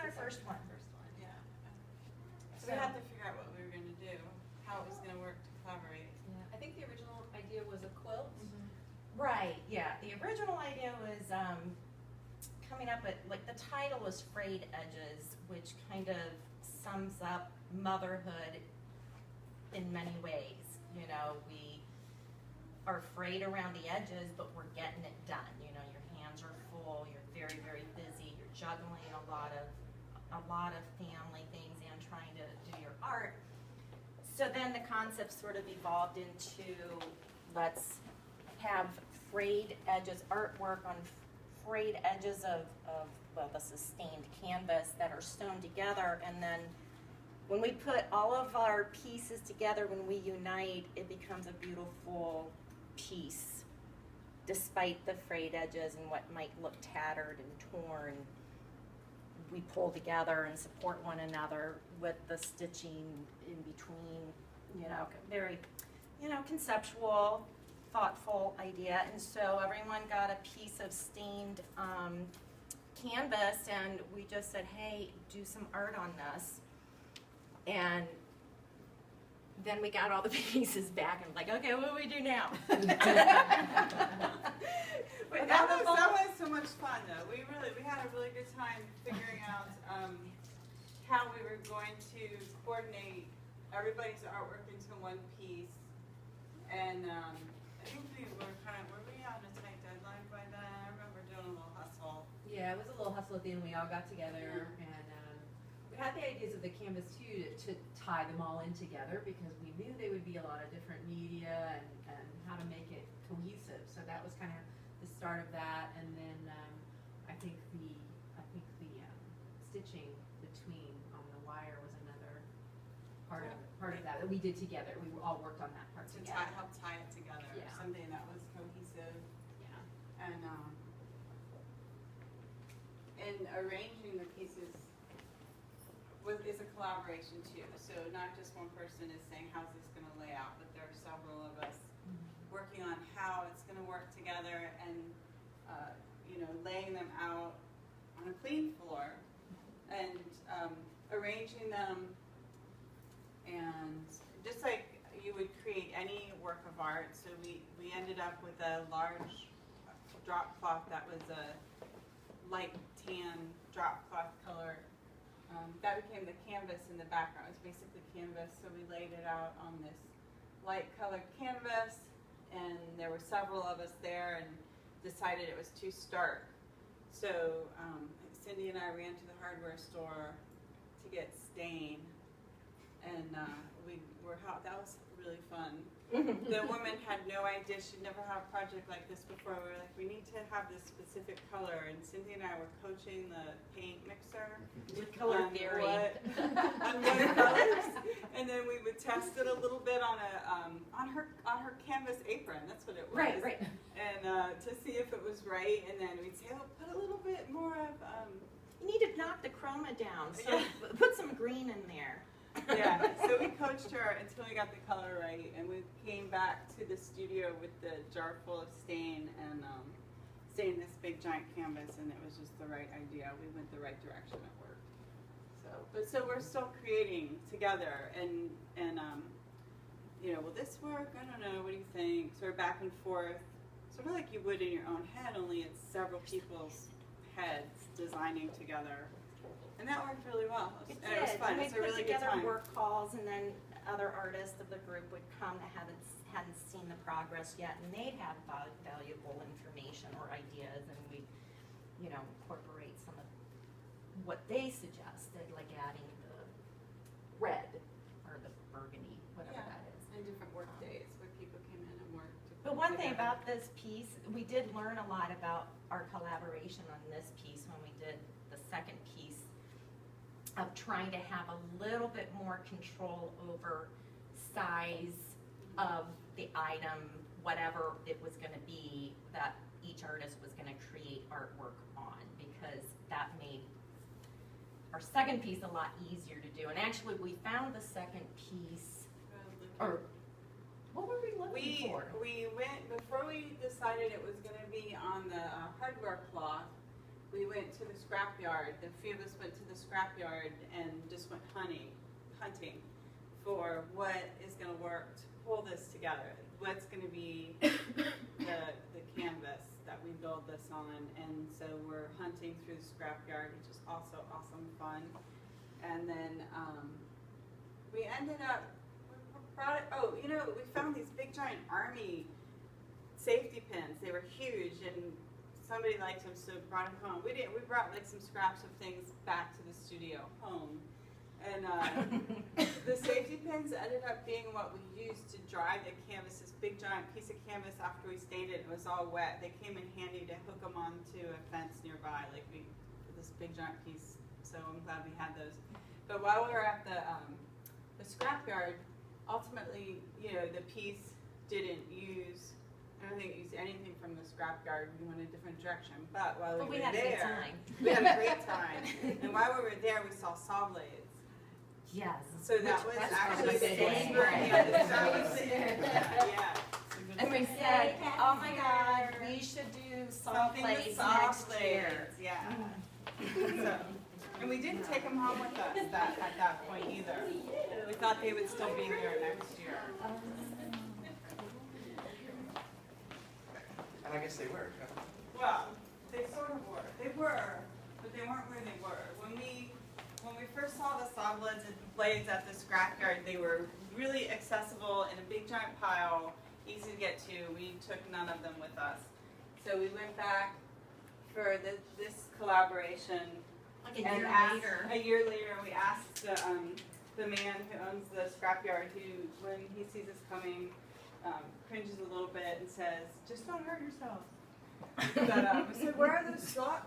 our first one. Yeah. So we had to figure out what we were going to do, how it was going to work to collaborate. Yeah, I think the original idea was a quilt. Right, yeah. The original idea was coming up with, like, the title was Frayed Edges, which kind of sums up motherhood in many ways. You know, we are frayed around the edges, but we're getting it done. You know, your hands are full, you're very, very busy, you're juggling a lot of family things and trying to do your art. So then the concept sort of evolved into, let's have frayed edges, artwork on frayed edges of well, the sustained canvas that are sewn together, and then when we put all of our pieces together, when we unite, it becomes a beautiful piece, despite the frayed edges and what might look tattered and torn. We pull together and support one another with the stitching in between, you know, very, you know, conceptual, thoughtful idea. And so everyone got a piece of stained canvas, and we just said, hey, do some art on this. And then we got all the pieces back and like, okay, what do we do now? But that was so much fun though. We had a really good time figuring out how we were going to coordinate everybody's artwork into one piece. And I think we were were we on a tight deadline by then? I remember doing a little hustle. Yeah, it was a little hustle at the end. We all got together, and we had the ideas of the canvas too to tie them all in together, because we knew they would be a lot of different media and how to make it cohesive. So that was kind of the start of that, and then I think the stitching between on the wire was another part of that we did together. We all worked on that part To together. help tie it together. Yeah. Something that was cohesive. Yeah. And arranging the pieces is a collaboration too. So not just one person is saying how's this going to lay out, but there are several of us working on how it's going to work together, and you know, laying them out on a clean floor and arranging them, and just like you would create any work of art. So we ended up with a large drop cloth that was a light tan drop cloth color. That became the canvas in the background. It's basically canvas, so we laid it out on this light colored canvas, and there were several of us there and decided it was too stark. So Cindy and I ran to the hardware store to get stain, and that was really fun. The woman had no idea. She'd never had a project like this before. We were like, we need to have this specific color, and Cindy and I were coaching the paint mixer With color theory. on what colors, and then we would test it a little bit on her canvas apron. That's what it was. Right. And to see if it was right, and then we'd say, oh, put a little bit more of. You need to knock the chroma down, so put some green in there. Yeah, so we coached her until we got the color right, and we came back to the studio with the jar full of stain and stained this big giant canvas, and it was just the right idea. We went the right direction at work. So we're still creating together, and you know, will this work? I don't know. What do you think? Sort of back and forth, sort of like you would in your own head, only it's several people's heads designing together. And that worked really well. It was fun. It was a really good time. We put together work calls, and then other artists of the group would come that hadn't seen the progress yet, and they'd have valuable information or ideas, and we, you know, incorporate some of what they suggested, like adding the red or the burgundy, whatever that is. And different work days where people came in and worked. But one thing about this piece, we did learn a lot about our collaboration on this piece when we did the second piece, of trying to have a little bit more control over size of the item, whatever it was going to be that each artist was going to create artwork on, because that made our second piece a lot easier to do. And actually, we found the second piece, or what were we looking for? We went, before we decided it was going to be on the hardware cloth, we went to the scrapyard. The few of us went to the scrapyard and just went hunting for what is going to work to pull this together. What's going to be the canvas that we build this on. And so we're hunting through the scrapyard, which is also awesome fun. And then we ended up, we found these big giant army safety pins. They were huge, and somebody liked them, so brought them home. We brought like some scraps of things back to the studio home, and the safety pins ended up being what we used to dry the canvas. This big giant piece of canvas, after we stained it, it was all wet. They came in handy to hook them onto a fence nearby, this big giant piece. So I'm glad we had those. But while we were at the scrapyard, ultimately, the piece didn't use. I don't think it used anything from the scrapyard. We went a different direction. But while we were had there, a good time. we had a great time. And while we were there, we saw saw blades. Yes. So that was that's actually probably the the same. day. That was the yeah. And we said, oh my God, we should do saw Something with plates saw next year. blades, yeah. So, and we didn't take them home with us at that point either. We thought they would still be there next year. And I guess they were. Well, they sort of were. They were, but they weren't where they were. When we first saw the saw blades at the scrapyard, they were really accessible in a big giant pile, easy to get to. We took none of them with us. So we went back for this collaboration. Like a And year asked- later. A year later, we asked the man who owns the scrapyard, who, when he sees us coming, cringes a little bit and says, "Just don't hurt yourself." But we said, "Where are the saw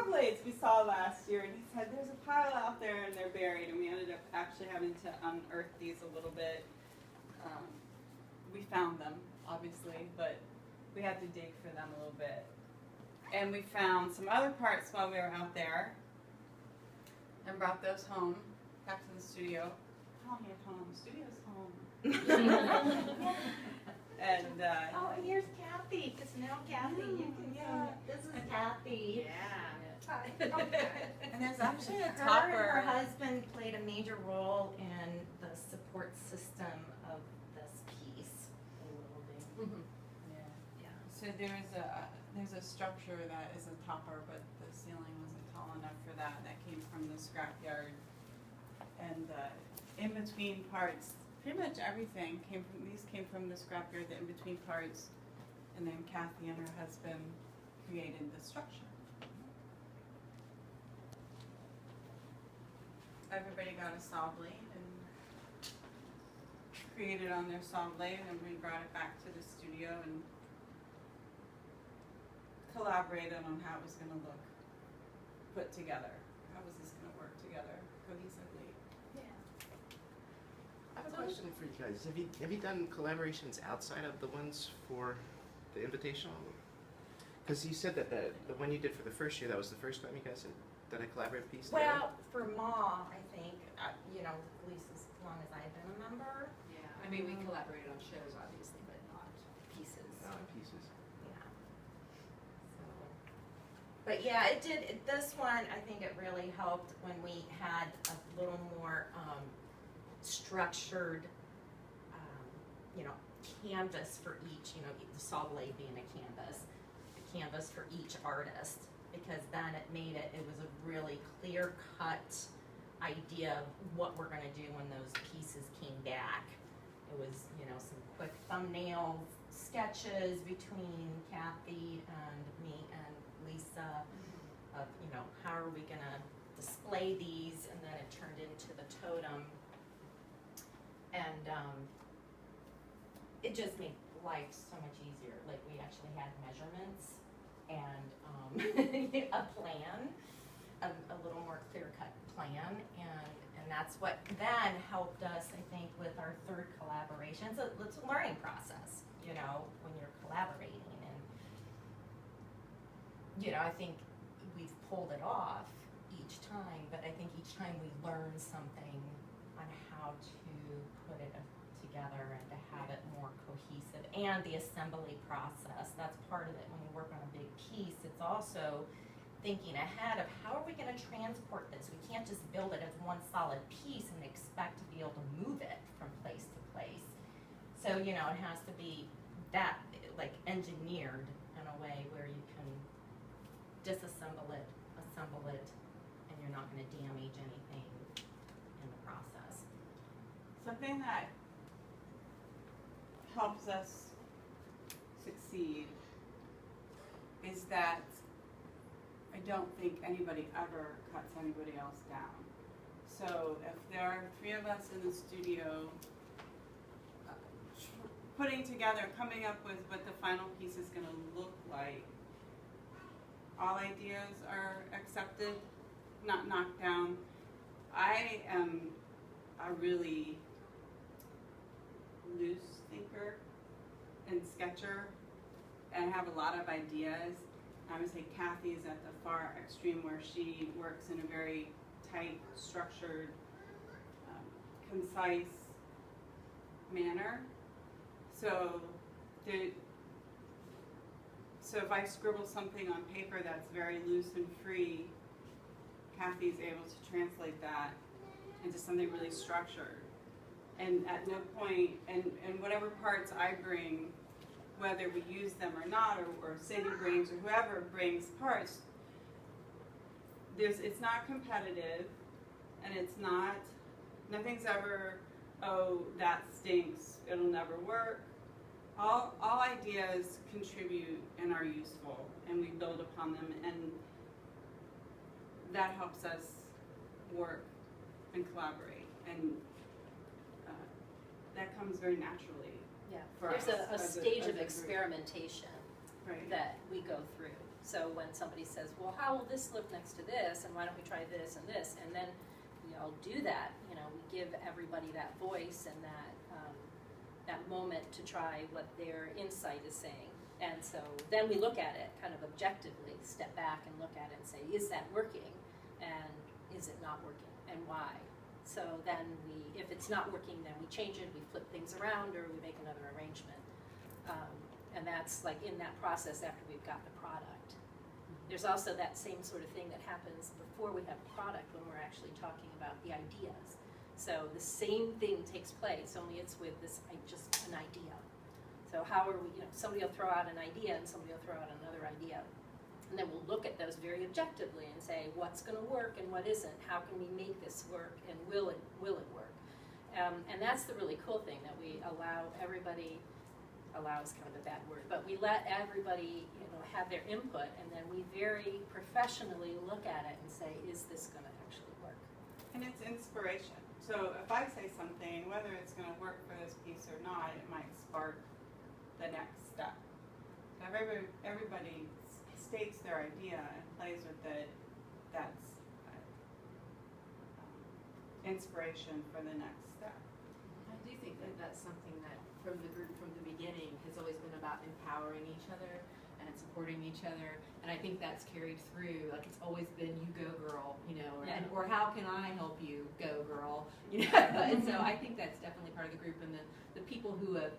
blades we saw last year?" And he said, "There's a pile out there, and they're buried." And we ended up actually having to unearth these a little bit. We found them, obviously, but we had to dig for them a little bit. And we found some other parts while we were out there, and brought those home, back to the studio. Calling it home, studio's home. And Oh, and here's Kathy, because now Kathy, you can, this is Kathy. and there's actually a Her and topper. her husband played a major role in the support system of this piece. Yeah. So there's a structure that is a topper, but the ceiling wasn't tall enough for that. That came from the scrapyard, and in between parts, pretty much everything came from the scrapyard. The in between parts, and then Kathy and her husband created the structure. Everybody got a saw blade and created on their saw blade, and we brought it back to the studio and collaborated on how it was going to look put together. How was this going to work together cohesively? I have a question for you guys. Have you done collaborations outside of the ones for the Invitational? Because you said that the one you did for the first year, that was the first time you guys had done a collaborative piece together? Well, for Ma, I think, at least as long as I've been a member. Yeah, I mean, we collaborated on shows, obviously, but not pieces. Not in pieces. Yeah. So, but yeah, it did. This one, I think it really helped when we had a little more structured, canvas for each. The saw blade being a canvas for each artist, because then it was a really clear cut idea of what we're going to do when those pieces came back. It was, some quick thumbnail sketches between Kathy and me and Lisa of, how are we going to display these, and then it turned into the totem. And it just made life so much easier. Like, we actually had measurements and a plan, a little more clear-cut plan, and that's what then helped us, I think, with our third collaboration. It's a learning process, when you're collaborating, and I think we've pulled it off each time, but I think each time we learn something on how to put it together and to have it more cohesive, and the assembly process. That's part of it. When you work on a big piece, it's also thinking ahead of how are we gonna transport this? We can't just build it as one solid piece and expect to be able to move it from place to place. So, you know, it has to be that, like, engineered in a way where you can disassemble it, assemble it, and you're not gonna damage anything in the process. Something that helps us succeed is that I don't think anybody ever cuts anybody else down. So if there are 3 of us in the studio putting together, coming up with what the final piece is going to look like, all ideas are accepted, not knocked down. I am a really loose thinker and sketcher, and I have a lot of ideas. I would say Kathy is at the far extreme where she works in a very tight, structured, concise manner. So if I scribble something on paper that's very loose and free, Kathy's able to translate that into something really structured. And at no point, and whatever parts I bring, whether we use them or not, or Cindy brings, or whoever brings parts, it's not competitive, and it's not, nothing's ever, oh, that stinks, it'll never work. All ideas contribute and are useful, and we build upon them, and that helps us work and collaborate, and that comes very naturally. Yeah, for there's us a as stage of group. experimentation Right. that we go through. So when somebody says, well, how will this look next to this, and why don't we try this and this, and then we all do that, you know, we give everybody that voice and that moment to try what their insight is saying. And so then we look at it kind of objectively, step back and look at it and say, is that working, and is it not working, and why? So then if it's not working, then we change it, we flip things around, or we make another arrangement. And that's like in that process after we've got the product. There's also that same sort of thing that happens before we have a product when we're actually talking about the ideas. So the same thing takes place, only it's with just an idea. So how are we, you know, somebody will throw out an idea and somebody will throw out another idea. And then we'll look at those very objectively and say, what's going to work and what isn't? How can we make this work, and will it work? And that's the really cool thing, that we allow everybody, allow is kind of a bad word, but we let everybody, you know, have their input, and then we very professionally look at it and say, is this going to actually work? And it's inspiration. So if I say something, whether it's going to work for this piece or not, it might spark the next step. So if everybody states their idea and plays with it, that's inspiration for the next step. I do think that that's something that from the group from the beginning has always been about empowering each other and supporting each other, and I think that's carried through. Like, it's always been you go girl, you know, or how can I help you go girl, you know. And so I think that's definitely part of the group, and the people who have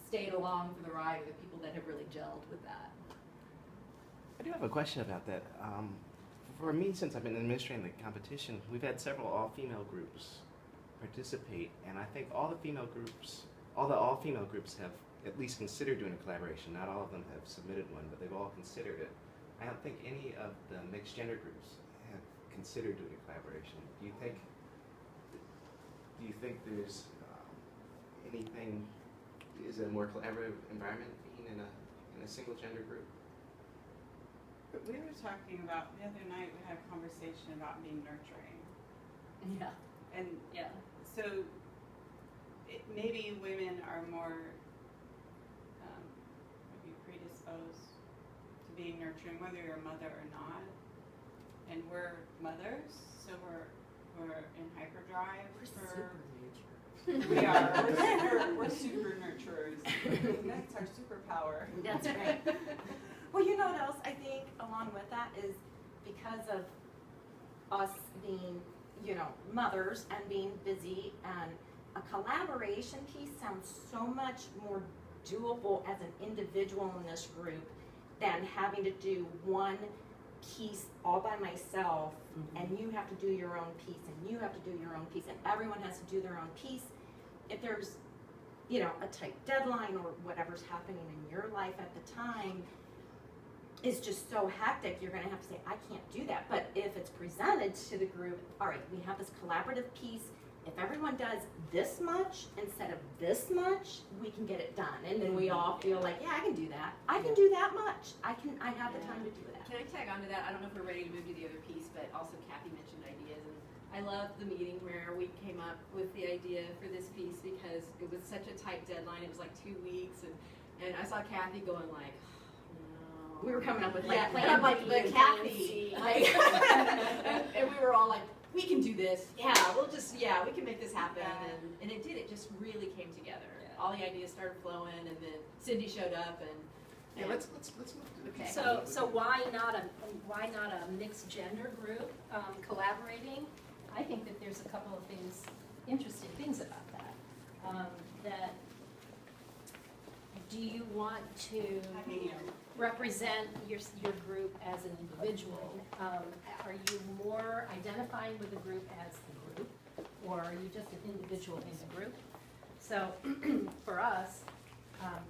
stayed along for the ride are the people that have really gelled with that. I do have a question about that. For me, since I've been administrating the competition, we've had several all-female groups participate, and I think all the all-female groups have at least considered doing a collaboration. Not all of them have submitted one, but they've all considered it. I don't think any of the mixed gender groups have considered doing a collaboration. Do you think there's anything? Is it a more collaborative environment being in a single gender group? But we were talking about, the other night we had a conversation about being nurturing. Yeah. And Yeah. so maybe women are more maybe predisposed to being nurturing, whether you're a mother or not. And we're mothers, so we're in hyperdrive. We are. We're super nurturers. That's our superpower. That's right. Well, you know what else I think along with that is because of us being, you know, mothers and being busy, and a collaboration piece sounds so much more doable as an individual in this group than having to do one piece all by myself, and you have to do your own piece, and you have to do your own piece, and everyone has to do their own piece. If there's, you know, a tight deadline or whatever's happening in your life at the time is just so hectic, you're gonna have to say, I can't do that. But if it's presented to the group, all right, we have this collaborative piece. If everyone does this much instead of this much, we can get it done. And then we all feel like, yeah, I can do that. I can do that much. I have the time to do that. Can I tag on to that? I don't know if we're ready to move to the other piece, but also Kathy mentioned ideas, and I love the meeting where we came up with the idea for this piece because it was such a tight deadline. It was like 2 weeks, and I saw Kathy going like, no. We were coming up with like, Yeah, plan like B the and Kathy, plan C. like, and we were all like, we can do this. Yeah, we can make this happen, and it did. It just really came together. Yeah. All the ideas started flowing, and then Cindy showed up, and Yeah, let's move to the Okay. piece. So why not a mixed gender group collaborating? I think that there's a couple of interesting things about that. That do you want to represent your group as an individual? Are you more identifying with the group as the group, or are you just an individual in the group? So for us,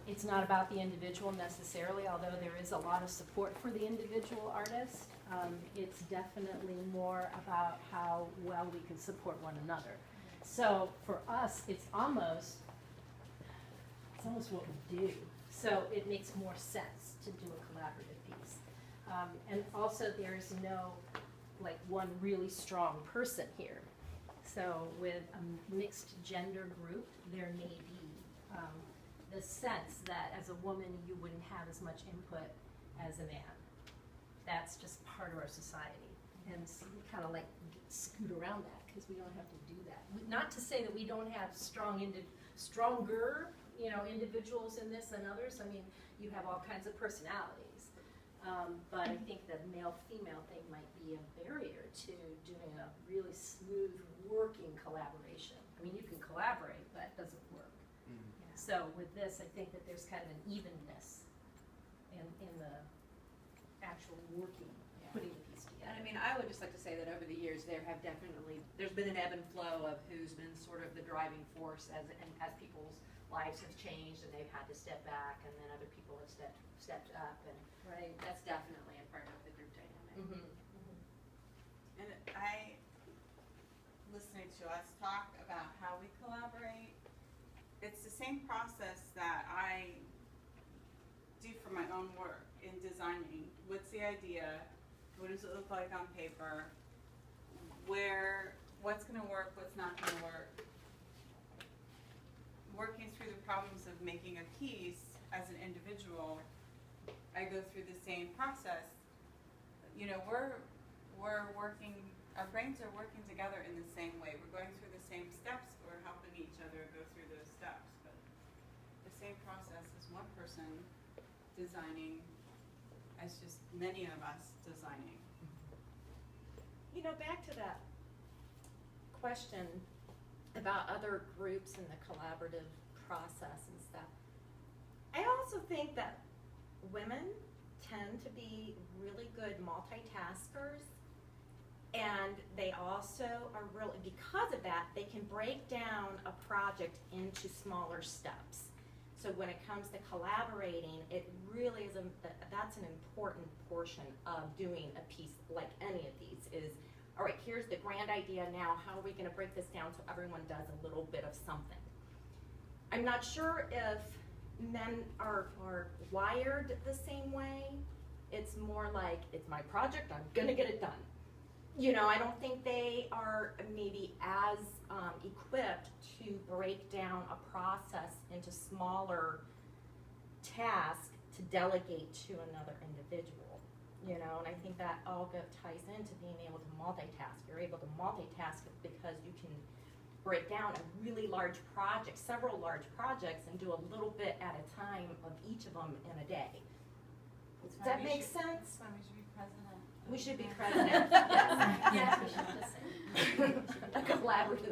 it's not about the individual necessarily, although there is a lot of support for the individual artist. It's definitely more about how well we can support one another. So for us, it's almost what we do. So it makes more sense to do a collaborative piece. And also there's no like one really strong person here. So with a mixed gender group, there may be the sense that as a woman you wouldn't have as much input as a man. That's just part of our society. And so we kind of like scoot around that because we don't have to do that. Not to say that we don't have stronger, individuals in this than others. I mean, you have all kinds of personalities. But I think the male-female thing might be a barrier to doing a really smooth working collaboration. I mean, you can collaborate, but it doesn't work. So with this, I think that there's kind of an evenness in the actual working, putting the piece together. And I mean, I would just like to say that over the years, there's been an ebb and flow of who's been sort of the driving force as people's lives have changed and they've had to step back, and then other people have stepped up, and Right. that's definitely a part of the group dynamic. And listening to us talk about how we collaborate, it's the same process that I do for my own work in designing. What's the idea? What does it look like on paper? What's going to work? What's not going to work? Working through the problems of making a piece as an individual, I go through the same process. We're working. Our brains are working together in the same way. We're going through the same steps. We're helping each other go through those steps. But the same process as one person designing as just many of us designing. Back to that question about other groups and the collaborative process and stuff. I also think that women tend to be really good multitaskers, and they also are really, because of that, they can break down a project into smaller steps. So when it comes to collaborating, it really is that's an important portion of doing a piece like any of these is, all right, here's the grand idea now, how are we gonna break this down so everyone does a little bit of something? I'm not sure if men are wired the same way. It's more like, it's my project, I'm gonna get it done. I don't think they are maybe as equipped to break down a process into smaller tasks to delegate to another individual. And I think that all ties into being able to multitask. You're able to multitask because you can break down a really large project, several large projects, and do a little bit at a time of each of them in a day. Does that make sense? That's why we should be president. We should be president. Yes. Yes, we should just say. A collaborative